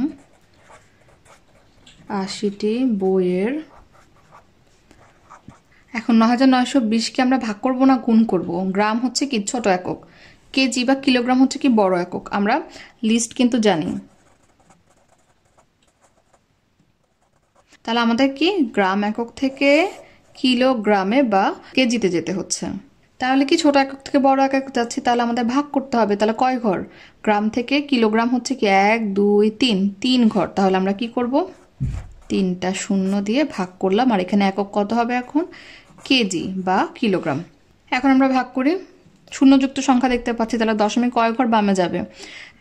80টি বইয়ের, এখন 9920কে আমরা ভাগ করব না গুণ করব, গ্রাম হচ্ছে কি ছোট একক, কেজি বা কিলোগ্রাম হচ্ছে কি বড় একক, আমরা লিস্ট কিন্তু জানি। তাহলে আমাদের কি গ্রাম একক থেকে কিলোগ্রামে বা কেজিতে যেতে হচ্ছে। তাহলে কি ছোট একক থেকে বড় একক যাচ্ছি, তাহলে আমাদের ভাগ করতে হবে। তাহলে কয় ঘর, গ্রাম থেকে কিলোগ্রাম হচ্ছে কি 1 2 3, 3 ঘর। তাহলে আমরা কি করব, 3টা শূন্য দিয়ে ভাগ করলাম, আর এখানে একক কত হবে এখন, কেজি বা কিলোগ্রাম। এখন আমরা ভাগ করি, শূন্যযুক্ত সংখ্যা দেখতে পাচ্ছি, তাহলে দশমিক কয় ঘর বামে যাবে,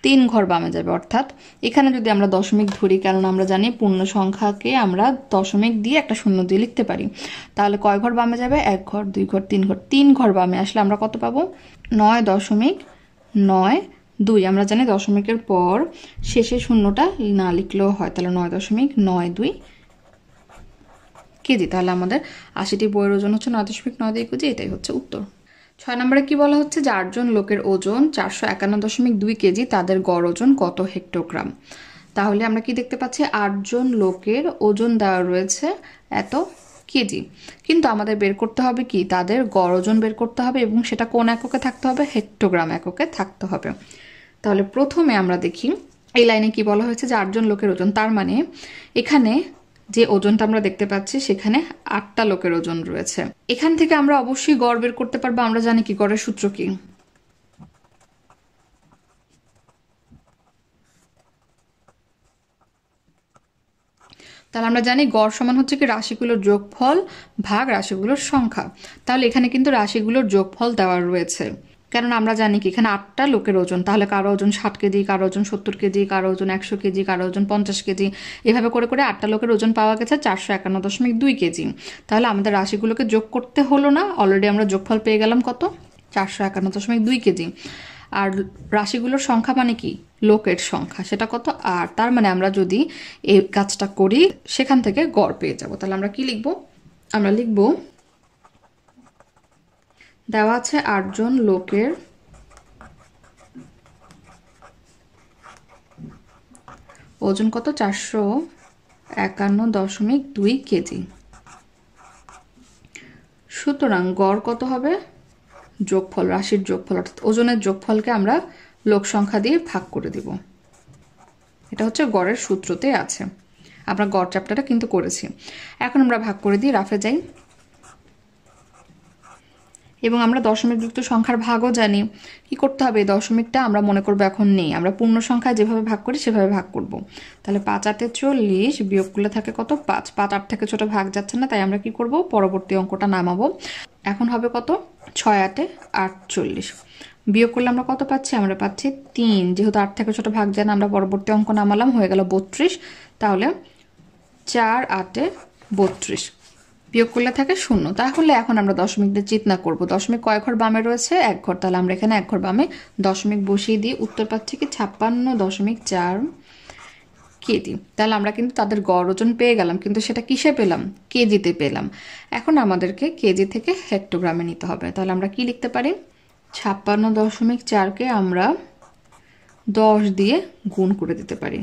3 ঘর বামে যাবে। অর্থাৎ এখানে যদি আমরা দশমিক ধরি, কারণ আমরা জানি পূর্ণ সংখ্যাকে আমরা দশমিক দিয়ে একটা শূন্য দিয়ে লিখতে পারি, তাহলে কয় ঘর বামে যাবে, 1 ঘর 2 ঘর 3 ঘর, 3 ঘর বামে আসলে আমরা কত পাবো, 9.92। আমরা জানি দশমিকের পর শেষে শূন্যটা না লিখলেও হয়, তাহলে 9.92 কেজি। তাহলে আমাদের 80টি বইয়ের ওজন হচ্ছে 9.92 কেজি, এটাই হচ্ছে উত্তর। 6 নম্বরে কি বলা হচ্ছে যে 8 জন লোকের ওজন 451.2 কেজি, তাদের গড় ওজন কত হেক্টোগ্রাম। তাহলে আমরা কি দেখতে পাচ্ছি, 8 জন লোকের ওজন দেওয়া রয়েছে এত কেজি, কিন্তু আমাদের বের করতে হবে কি, তাদের গড় ওজন বের করতে হবে, এবং সেটা কোন এককে থাকতে হবে, হেক্টোগ্রাম এককে থাকতে হবে। তাহলে প্রথমে আমরা দেখি এই লাইনে কি বলা হয়েছে যে 8 জন লোকের ওজন, তার মানে এখানে যে ওজনটা আমরা দেখতে পাচ্ছি সেখানে 8টা লোকের ওজন রয়েছে। এখান থেকে আমরা অবশ্যই গড় বের করতে পারবো। আমরা জানি কি গড়ের সূত্র কি, তাহলে আমরা জানি গড় সমান হচ্ছে কি রাশিগুলোর যোগফল ভাগ রাশিগুলোর সংখ্যা। তাহলে এখানে কিন্তু রাশিগুলোর যোগফল দেওয়া রয়েছে, কারণ আমরা জানি কি এখানে 8টা লোকের ওজন, তাহলে কারো ওজন 60 কেজি, কারো ওজন 70 কেজি, কারো ওজন 100 কেজি, কারো ওজন 50 কেজি, এভাবে করে করে 8টা লোকের ওজন পাওয়া গেছে 451.2 কেজি। তাহলে আমাদের রাশিগুলোকে যোগ করতে হলো না, অলরেডি আমরা যোগফল পেয়ে গেলাম কত, 451.2 কেজি। আর রাশিগুলোর সংখ্যা মানে কি, লোকের সংখ্যা, সেটা কত 8। তার মানে আমরা যদি এই কাজটা করি সেখান থেকে গড় পেয়ে যাব। তাহলে আমরা কি লিখব, আমরা লিখব দেওয়া আছে 8 জন লোকের ওজন কত, 451.2 কেজি। সুতরাং গড় কত হবে, যোগফল, রাশির যোগফল অর্থাৎ ওজনের যোগফলকে আমরা লোক সংখ্যা দিয়ে ভাগ করে দিব। এটা হচ্ছে গড়ের সূত্রতে আছে, আমরা গড় চ্যাপ্টারটা কিন্তু করেছি। এখন আমরা ভাগ করে দিই, রাফে যাই, এবং আমরা দশমিক যুক্ত সংখ্যার ভাগও জানি। কি করতে হবে, দশমিকটা আমরা মনে করবো এখন নেই, আমরা পূর্ণ সংখ্যায় যেভাবে ভাগ করি সেভাবে ভাগ করব। তাহলে 5 8 40 বিয়োগ করলে থাকে কত, 5। 5 8 থেকে ছোট ভাগ যাচ্ছে না, তাই আমরা কি করব, পরবর্তী অঙ্কটা নামাবো। এখন হবে কত, 6 8 48 বিয়োগ করলে আমরা কত পাচ্ছি, আমরা পাচ্ছি 3। যেহেতু 8 থেকে ছোট ভাগ যায় না, আমরা পরবর্তী অঙ্ক নামালাম, হয়ে গেল 32। তাহলে 4 8 32 বিয়োগ করলে থাকে 0। তাহলে এখন আমরা দশমিক দিয়ে চিন্তা করব, দশমিক কয় ঘর বামে রয়েছে, 1 ঘর। তাহলে আমরা এখানে 1 ঘর বামে দশমিক বসিয়ে দিই, উত্তর পাচ্ছি কি 56.4 কেজি। তাহলে আমরা কিন্তু তাদের গড় ওজন পেয়ে গেলাম, কিন্তু সেটা কিসে পেলাম, কেজিতে পেলাম। এখন আমাদেরকে কেজি থেকে হেক্টোগ্রামে নিতে হবে। তাহলে আমরা কি লিখতে পারি, 56.4কে আমরা 10 দিয়ে গুণ করে দিতে পারি।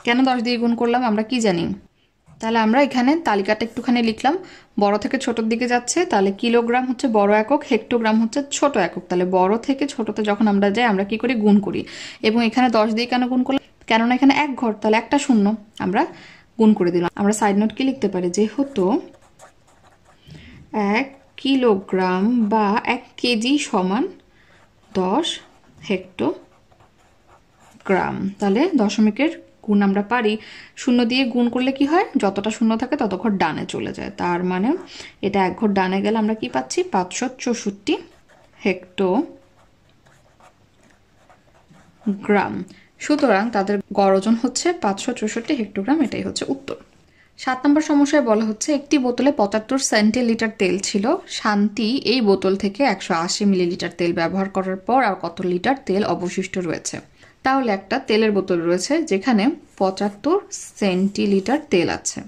কেন 10 দিয়ে গুণ করলাম, আমরা কি জানি, তাহলে আমরা এখানে তালিকাটা একটুখানি লিখলাম, বড় থেকে ছোটর দিকে যাচ্ছে, তাহলে কিলোগ্রাম হচ্ছে বড় একক, হেক্টোগ্রাম হচ্ছে ছোট একক। তাহলে বড় থেকে ছোটতে যখন আমরা যাই আমরা কি করি, গুণ করি। এবং এখানে 10 দিয়ে কেন গুণ করলাম, কেননা এখানে 1 ঘর, তাহলে একটা শূন্য, আমরা গুণ করে দিলাম। আমরা সাইড নোট কি লিখতে পারি, যেহেতু 1 কিলোগ্রাম বা 1 কেজি সমান 10 হেক্টোগ্রাম, তাহলে দশমিকের গুণ আমরা পারি। 0 দিয়ে গুণ করলে কি হয়, যতটা শূন্য থাকে তত ঘর ডানে চলে যায়, তার মানে এটা 1 ঘর ডানে গেলে আমরা কি পাচ্ছি, 564 হেক্টোগ্রাম। সুতরাং তাদের গড় ওজন হচ্ছে 564 হেক্টোগ্রাম, এটাই হচ্ছে উত্তর। 7 নম্বর সমস্যায় বলা হচ্ছে একটি বোতলে 75 সেন্টিলিটার তেল ছিল, শান্তি এই বোতল থেকে 180 মিলিলিটার তেল ব্যবহার করার পর আর কত লিটার তেল অবশিষ্ট রয়েছে। তাহলে একটা তেলের বোতল রয়েছে যেখানে 75 সেন্টিলিটার তেল আছে,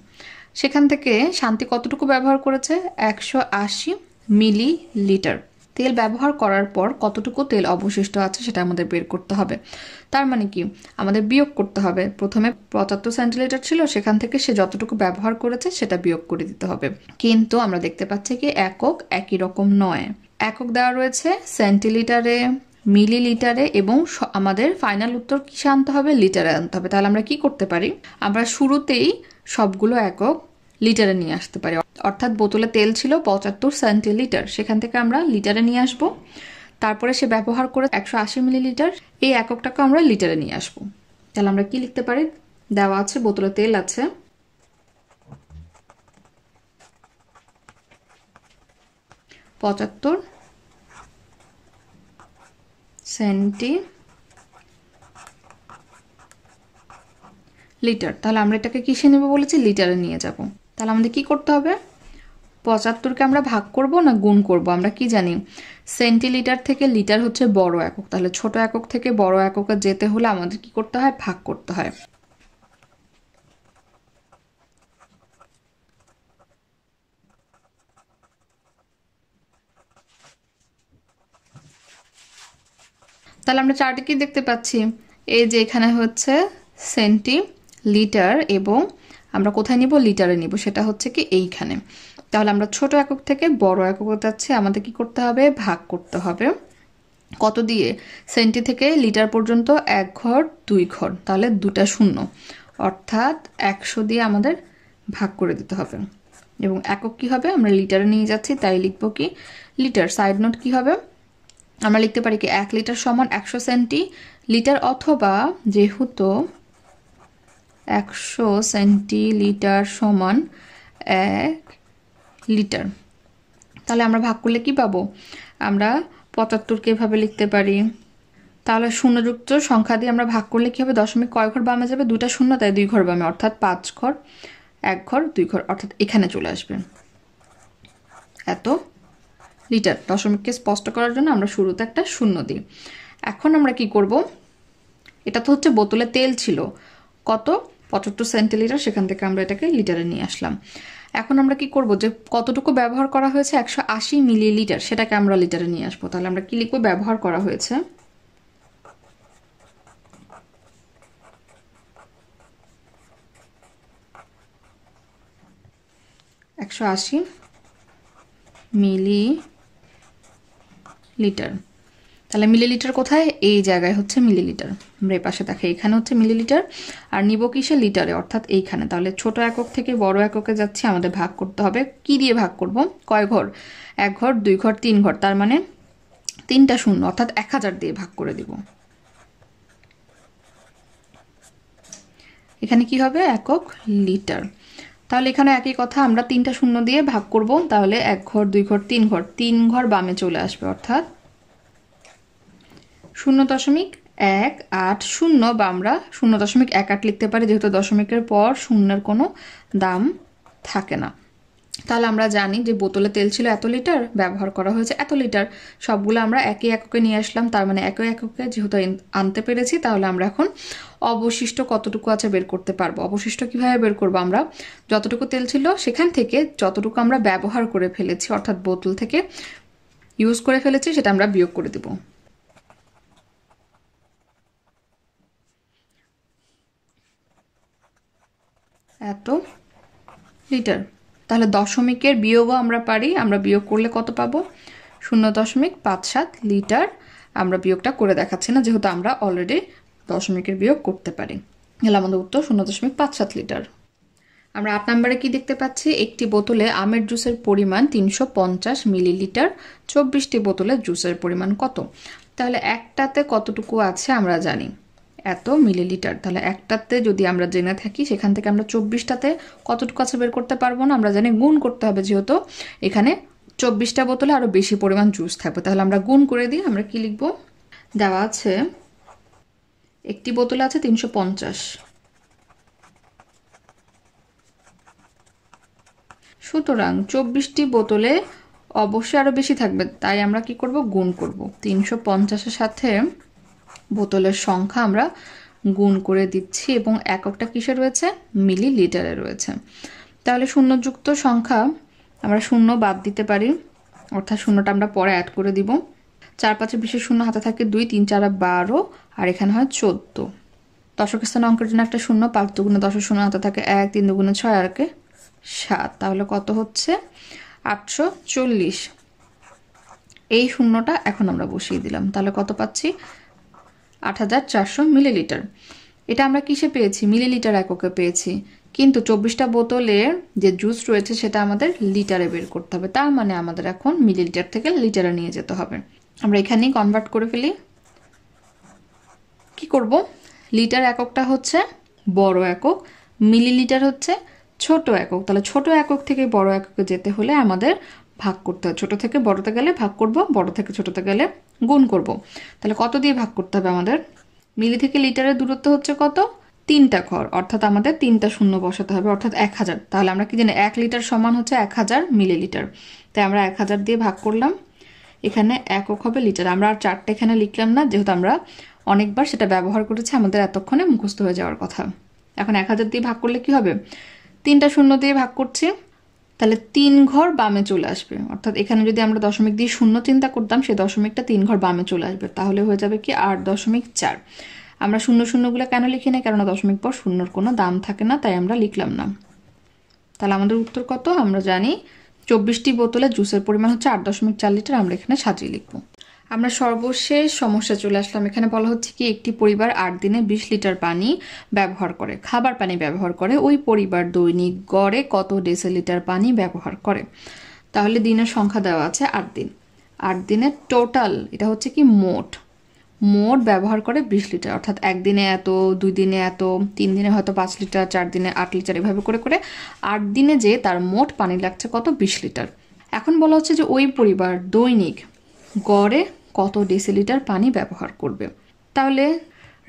সেখান থেকে শান্তি কতটুকু ব্যবহার করেছে, 180 মিলিলিটার তেল ব্যবহার করার পর কতটুকু তেল অবশিষ্ট আছে সেটা আমাদের বের করতে হবে। তার মানে কি, আমাদের বিয়োগ করতে হবে। প্রথমে 75 সেন্টিলিটার ছিল, সেখান থেকে সে যতটুকু ব্যবহার করেছে সেটা বিয়োগ করে দিতে হবে। কিন্তু আমরা দেখতে পাচ্ছি কি একক একই রকম নয়, একক দেওয়া রয়েছে সেন্টিলিটারে, মিলিলিটারে, এবং আমাদের ফাইনাল উত্তর কিসে আনতে হবে, লিটারে আনতে হবে। তাহলে আমরা কি করতে পারি, আমরা শুরুতেই সবগুলো একক লিটারে নিয়ে আসতে পারি। অর্থাৎ বোতলে তেল ছিল 75 সেন্টিলিটার, সেখান থেকে আমরা লিটারে নিয়ে আসব। তারপরে সে ব্যবহার করে 180 মিলিলিটার, এই এককটাকে আমরা লিটারে নিয়ে আসব। তাহলে আমরা কি লিখতে পারি, দেওয়া আছে বোতলে তেল আছে 75 সেন্টিলিটার। তাহলে আমরা এটাকে কিসে নেব বলেছি, লিটারে নিয়ে যাব। তাহলে আমাদের কি করতে হবে, 75কে আমরা ভাগ করব না গুণ করব। আমরা কি জানি, সেন্টিলিটার থেকে লিটার হচ্ছে বড় একক, তাহলে ছোট একক থেকে বড় এককে যেতে হলে আমাদের কি করতে হয়, ভাগ করতে হয়। তাহলে আমরা চার্টে কি দেখতে পাচ্ছি, এই যে এখানে হচ্ছে সেন্টিলিটার এবং আমরা কোথায় নিব, লিটারে নিব, সেটা হচ্ছে কি এইখানে। তাহলে আমরা ছোট একক থেকে বড় একক যাচ্ছে, আমাদের কি করতে হবে, ভাগ করতে হবে কত দিয়ে, সেন্টি থেকে লিটার পর্যন্ত 1 ঘর 2 ঘর, তাহলে 2টা শূন্য, অর্থাৎ 100 দিয়ে আমাদের ভাগ করে দিতে হবে। এবং একক কি হবে, আমরা লিটারে নিয়ে যাচ্ছি তাই লিখবো কি লিটার। সাইড নোট কি হবে, আমরা লিখতে পারি কি 1 লিটার সমান 100 সেন্টি লিটার, অথবা যেহেতু 100 সেন্টিলিটার সমান 1 লিটার, তাহলে আমরা ভাগ করলে কি পাবো, আমরা 75কে এভাবে লিখতে পারি। তাহলে শূন্যযুক্ত সংখ্যা দিয়ে আমরা ভাগ করলে কি হবে, দশমিক কয় ঘর বামে যাবে, 2টা শূন্য, তাই 2 ঘর বামে, অর্থাৎ 5 ঘর 1 ঘর 2 ঘর, অর্থাৎ এখানে চলে আসবে এত লিটার। দশমিককে স্পষ্ট করার জন্য আমরা শুরুতে একটা শূন্য দিই। এখন আমরা কি করব, এটা তো হচ্ছে বোতলে তেল ছিল কত, 75 সেন্টিলিটার, সেখান থেকে আমরা এটাকে লিটারে নিয়ে আসলাম। এখন আমরা কি করব, যে কতটুকু ব্যবহার করা হয়েছে 180 মিলিলিটার, সেটাকে আমরা লিটারে নিয়ে আসবো। তাহলে আমরা কি লিখবো, ব্যবহার করা হয়েছে 180 মিলিলিটার। তাহলে মিলিলিটার কোথায়, এই জায়গায় হচ্ছে মিলিলিটার, আমরা এই পাশে দেখে এখানে হচ্ছে মিলিলিটার, আর নিব কিসে, লিটারে, অর্থাৎ এইখানে। তাহলে ছোট একক থেকে বড় এককে যাচ্ছি, আমাদের ভাগ করতে হবে, কি দিয়ে ভাগ করব, কয় ঘর, 1 ঘর 2 ঘর 3 ঘর, তার মানে 3টা শূন্য, অর্থাৎ 1000 দিয়ে ভাগ করে দিব। এখানে কি হবে, একক লিটার। তাহলে এখানে একই কথা, আমরা 3টা শূন্য দিয়ে ভাগ করব, তাহলে 1 ঘর 2 ঘর 3 ঘর, 3 ঘর বামে চলে আসবে, অর্থাৎ 0.180, বা আমরা 0.18 লিখতে পারি, যেহেতু দশমিকের পর শূন্যের কোনো দাম থাকে না। তাহলে আমরা জানি যে বোতলে তেল ছিল এত লিটার, ব্যবহার করা হয়েছে এত লিটার, সবগুলো আমরা একই এককে নিয়ে আসলাম, তার মানে একই এককে যেহেতু আনতে পেরেছি, তাহলে আমরা এখন অবশিষ্ট কতটুকু আছে বের করতে পারবো। অবশিষ্ট কিভাবে বের করবো, আমরা যতটুকু তেল ছিল সেখান থেকে যতটুকু আমরা ব্যবহার করে ফেলেছি, অর্থাৎ বোতল থেকে ইউজ করে ফেলেছি, সেটা আমরা বিয়োগ করে দিব। এত লিটার। তাহলে দশমিকের বিয়োগও আমরা পারি, আমরা বিয়োগ করলে কত পাবো, 0.57 লিটার। আমরা বিয়োগটা করে দেখাচ্ছি না, যেহেতু আমরা অলরেডি দশমিকের বিয়োগ করতে পারি। তাহলে আমাদের উত্তর 0.57 লিটার। আমরা 8 নম্বরে কি দেখতে পাচ্ছি, একটি বোতলে আমের জুসের পরিমাণ 350 মিলিলিটার, 24টি বোতলে জুসের পরিমাণ কত। তাহলে একটাতে কতটুকু আছে আমরা জানি, এত মিলিলিটার। তাহলে একটাতে যদি আমরা জেনে থাকি, সেখান থেকে আমরা 24টাতে কতটুকু আছে বের করতে পারবো না, আমরা জানি গুণ করতে হবে, যেহেতু এখানে 24টা বোতলে আরো বেশি পরিমাণ জুস থাকবে। তাহলে আমরা গুণ করে দিই, আমরা কি লিখব, দেওয়া আছে একটি বোতলে আছে 350, সুতরাং 24টি বোতলে অবশ্যই আরো বেশি থাকবে, তাই আমরা কি করব, গুণ করব। 350-এর সাথে বোতলের সংখ্যা আমরা গুণ করে দিচ্ছি, এবং এককটা কিসে রয়েছে, মিলিলিটারে রয়েছে। তাহলে শূন্যযুক্ত সংখ্যা আমরা শূন্য বাদ দিতে পারি, অর্থাৎ শূন্যটা আমরা পরে অ্যাড করে দিব। 4-5 বিশেষ শূন্য হাতে থাকে 2, 3 4 12, আর এখানে হয় 14। দশক স্থানে অঙ্কের জন্য একটা শূন্য, 5 দুগুণে 10 শূন্য হাতে থাকে 1, 3 দুগুণে 6 আর 7, তাহলে কত হচ্ছে 840। এই শূন্যটা এখন আমরা বসিয়ে দিলাম, তাহলে কত পাচ্ছি, 8400 মিলিলিটার। এটা আমরা কিসে পেয়েছি, মিলিলিটার এককে পেয়েছি, কিন্তু 24টা বোতলের যে জুস রয়েছে সেটা আমাদের লিটারে বের করতে হবে, তার মানে আমাদের এখন মিলিলিটার থেকে লিটারে নিয়ে যেতে হবে। আমরা এখানেই কনভার্ট করে ফেলি। কি করব, লিটার এককটা হচ্ছে বড় একক, মিলিলিটার হচ্ছে ছোট একক। তাহলে ছোট একক থেকে বড় এককে যেতে হলে আমাদের ভাগ করতে হবে, ছোট থেকে বড়তে গেলে ভাগ করব, বড় থেকে ছোটতে গেলে গুণ করব। তাহলে কত দিয়ে ভাগ করতে হবে আমাদের, মিলি থেকে লিটারের দূরত্ব হচ্ছে কত, 3টা ঘর, অর্থাৎ আমাদের 3টা শূন্য বসাতে হবে, অর্থাৎ 1000। তাহলে আমরা কি জানি 1 লিটার সমান হচ্ছে 1000 মিলিলিটার, তাই আমরা 1000 দিয়ে ভাগ করলাম, এখানে একক হবে লিটার। আমরা আর 4টা এখানে লিখলাম না, যেহেতু আমরা অনেকবার সেটা ব্যবহার করেছি, আমাদের এতক্ষণে মুখস্থ হয়ে যাওয়ার কথা। এখন 1000 দিয়ে ভাগ করলে কি হবে, 3টা শূন্য দিয়ে ভাগ করছি, তাহলে 3 ঘর বামে চলে আসবে, অর্থাৎ এখানে যদি আমরা দশমিক দিয়ে শূন্য চিন্তা করতাম সেই দশমিকটা 3 ঘর বামে চলে আসবে, তাহলে হয়ে যাবে কি 8.4। আমরা শূন্য শূন্যগুলো কেন লিখি না, কারণ দশমিক পর শূন্যর কোনো দাম থাকে না, তাই আমরা লিখলাম না। তাহলে আমাদের উত্তর কত আমরা জানি, 24টি বোতলে জুসের পরিমাণ হচ্ছে 8.4 লিটার। আমরা এখানে সাজিয়ে লিখবো। আমরা সর্বশেষ সমস্যা চলে আসলাম। এখানে বলা হচ্ছে কি একটি পরিবার 8 দিনে 20 লিটার পানি ব্যবহার করে, খাবার পানি ব্যবহার করে, ওই পরিবার দৈনিক গড়ে কত ডেসিলিটার পানি ব্যবহার করে। তাহলে দিনের সংখ্যা দেওয়া আছে 8 দিন, 8 দিনের টোটাল এটা হচ্ছে কি মোট ব্যবহার করে 20 লিটার, অর্থাৎ একদিনে এত, 2 দিনে এত, 3 দিনে হয়তো 5 লিটার, 4 দিনে 8 লিটার, এভাবে করে করে 8 দিনে যে তার মোট পানি লাগছে কত, 20 লিটার। এখন বলা হচ্ছে যে ওই পরিবার দৈনিক গড়ে কত ডেসিলিটার পানি ব্যবহার করবে। তাহলে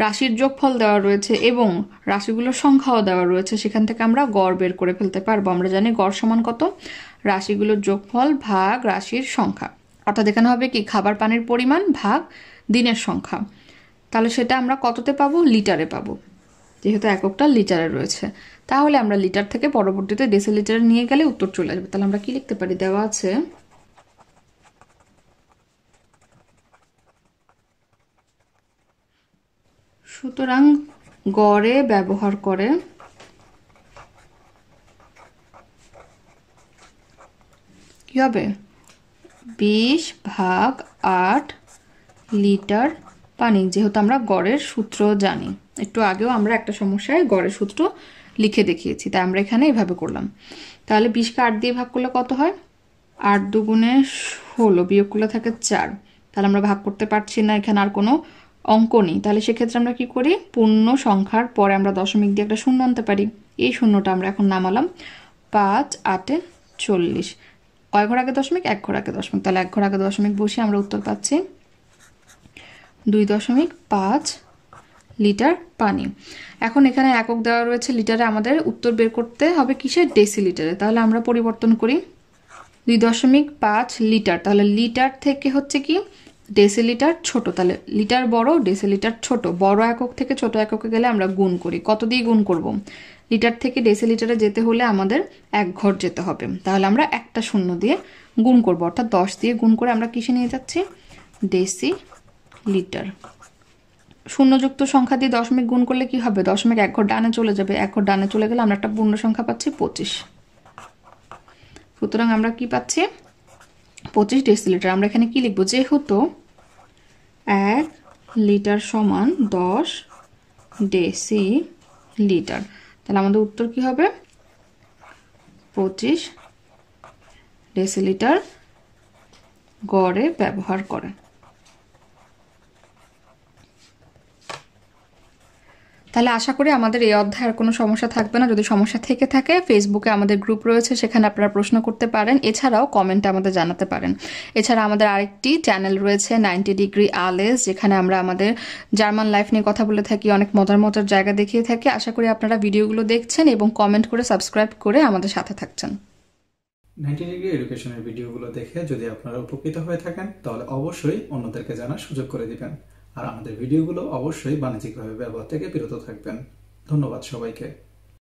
রাশির যোগফল দেওয়া রয়েছে এবং রাশিগুলোর সংখ্যাও দেওয়া রয়েছে, সেখান থেকে আমরা গড় বের করে ফেলতে পারবো। আমরা জানি গড় সমান কত, রাশিগুলোর যোগফল ভাগ রাশির সংখ্যা, অর্থাৎ এখানে হবে কি খাবার পানির পরিমাণ ভাগ দিনের সংখ্যা। তাহলে সেটা আমরা কততে পাবো, লিটারে পাবো, যেহেতু এককটা লিটারে রয়েছে। তাহলে আমরা লিটার থেকে পরবর্তীতে ডেসিলিটারে নিয়ে গেলে উত্তর চলে আসবে। তাহলে আমরা কি লিখতে পারি, দেওয়া আছে সুতরাং গড়ে ব্যবহার করে কি হবে 20/8 লিটার পানি, যেহেতু আমরা গড়ের সূত্র জানি। একটু আগেও আমরা একটা সমস্যায় গড়ের সূত্র লিখে দেখিয়েছি, তাই আমরা এখানে এভাবে করলাম। তাহলে 20কে 8 দিয়ে ভাগ করলে কত হয়, 8 দুগুণে 16, বিয়োগ করলে থাকে 4। তাহলে আমরা ভাগ করতে পারছি না, এখানে আর কোনো অঙ্ক নেই। তাহলে সেক্ষেত্রে আমরা কি করি, পূর্ণ সংখ্যার পরে আমরা দশমিক দিয়ে একটা শূন্য আনতে পারি। এই শূন্যটা আমরা এখন নামালাম, 5 8 40। কয় ঘর আগে দশমিক, 1 ঘর আগে দশমিক, তাহলে 1 ঘর আগে দশমিক বসে আমরা উত্তর পাচ্ছি 2.5 লিটার পানি। এখন এখানে একক দেওয়া রয়েছে লিটারে, আমাদের উত্তর বের করতে হবে কিসে, ডেসিলিটারে। তাহলে আমরা পরিবর্তন করি 2.5 লিটার, তাহলে লিটার থেকে হচ্ছে কি ডেসিলিটার ছোট, তাহলে লিটার বড় ডেসিলিটার ছোট, বড় একক থেকে ছোট এককে গেলে আমরা গুণ করি। কত দিয়ে গুণ করব, লিটার থেকে ডেসিলিটারে যেতে হলে আমাদের 1 ঘর যেতে হবে, তাহলে আমরা একটা শূন্য দিয়ে গুণ করব, অর্থাৎ 10 দিয়ে গুণ করে আমরা কিসে নিয়ে যাচ্ছি, ডেসি লিটার। শূন্যযুক্ত সংখ্যা দিয়ে দশমিক গুণ করলে কি হবে, দশমিক 1 ঘর ডানে চলে যাবে, 1 ঘর ডানে চলে গেলে আমরা একটা পূর্ণ সংখ্যা পাচ্ছি 25। সুতরাং আমরা কি পাচ্ছি 25 ডেসিলিটার। আমরা এখানে কি লিখবো, যেহেতু 1 লিটার সমান 10 ডেসিলিটার, তাহলে আমাদের উত্তর কি হবে 25 ডেসিলিটার গড়ে ব্যবহার করে। তাহলে আশা করি আমাদের এই অধ্যায়ের কোনো সমস্যা থাকবে না। যদি সমস্যা থেকে থাকে ফেসবুকে আমাদের গ্রুপ রয়েছে, সেখানে আপনারা প্রশ্ন করতে পারেন, এছাড়াও কমেন্টে আমাদের জানাতে পারেন। এছাড়া আমাদের আরেকটি চ্যানেল রয়েছে 90 ডিগ্রি আলেস, যেখানে আমরা আমাদের জার্মান লাইফ নিয়ে কথা বলে থাকি, অনেক মজার মজার জায়গা দেখিয়ে থাকি। আশা করি আপনারা ভিডিওগুলো দেখছেন এবং কমেন্ট করে সাবস্ক্রাইব করে আমাদের সাথে থাকছেন। 90 ডিগ্রি এডুকেশনের ভিডিওগুলো দেখে যদি আপনারা উপকৃত হয়ে থাকেন তাহলে অবশ্যই অন্যদেরকে জানার সুযোগ করে দিবেন, আর আমাদের ভিডিওগুলো অবশ্যই বাণিজ্যিকভাবে ব্যবহার থেকে বিরত থাকবেন। ধন্যবাদ সবাইকে।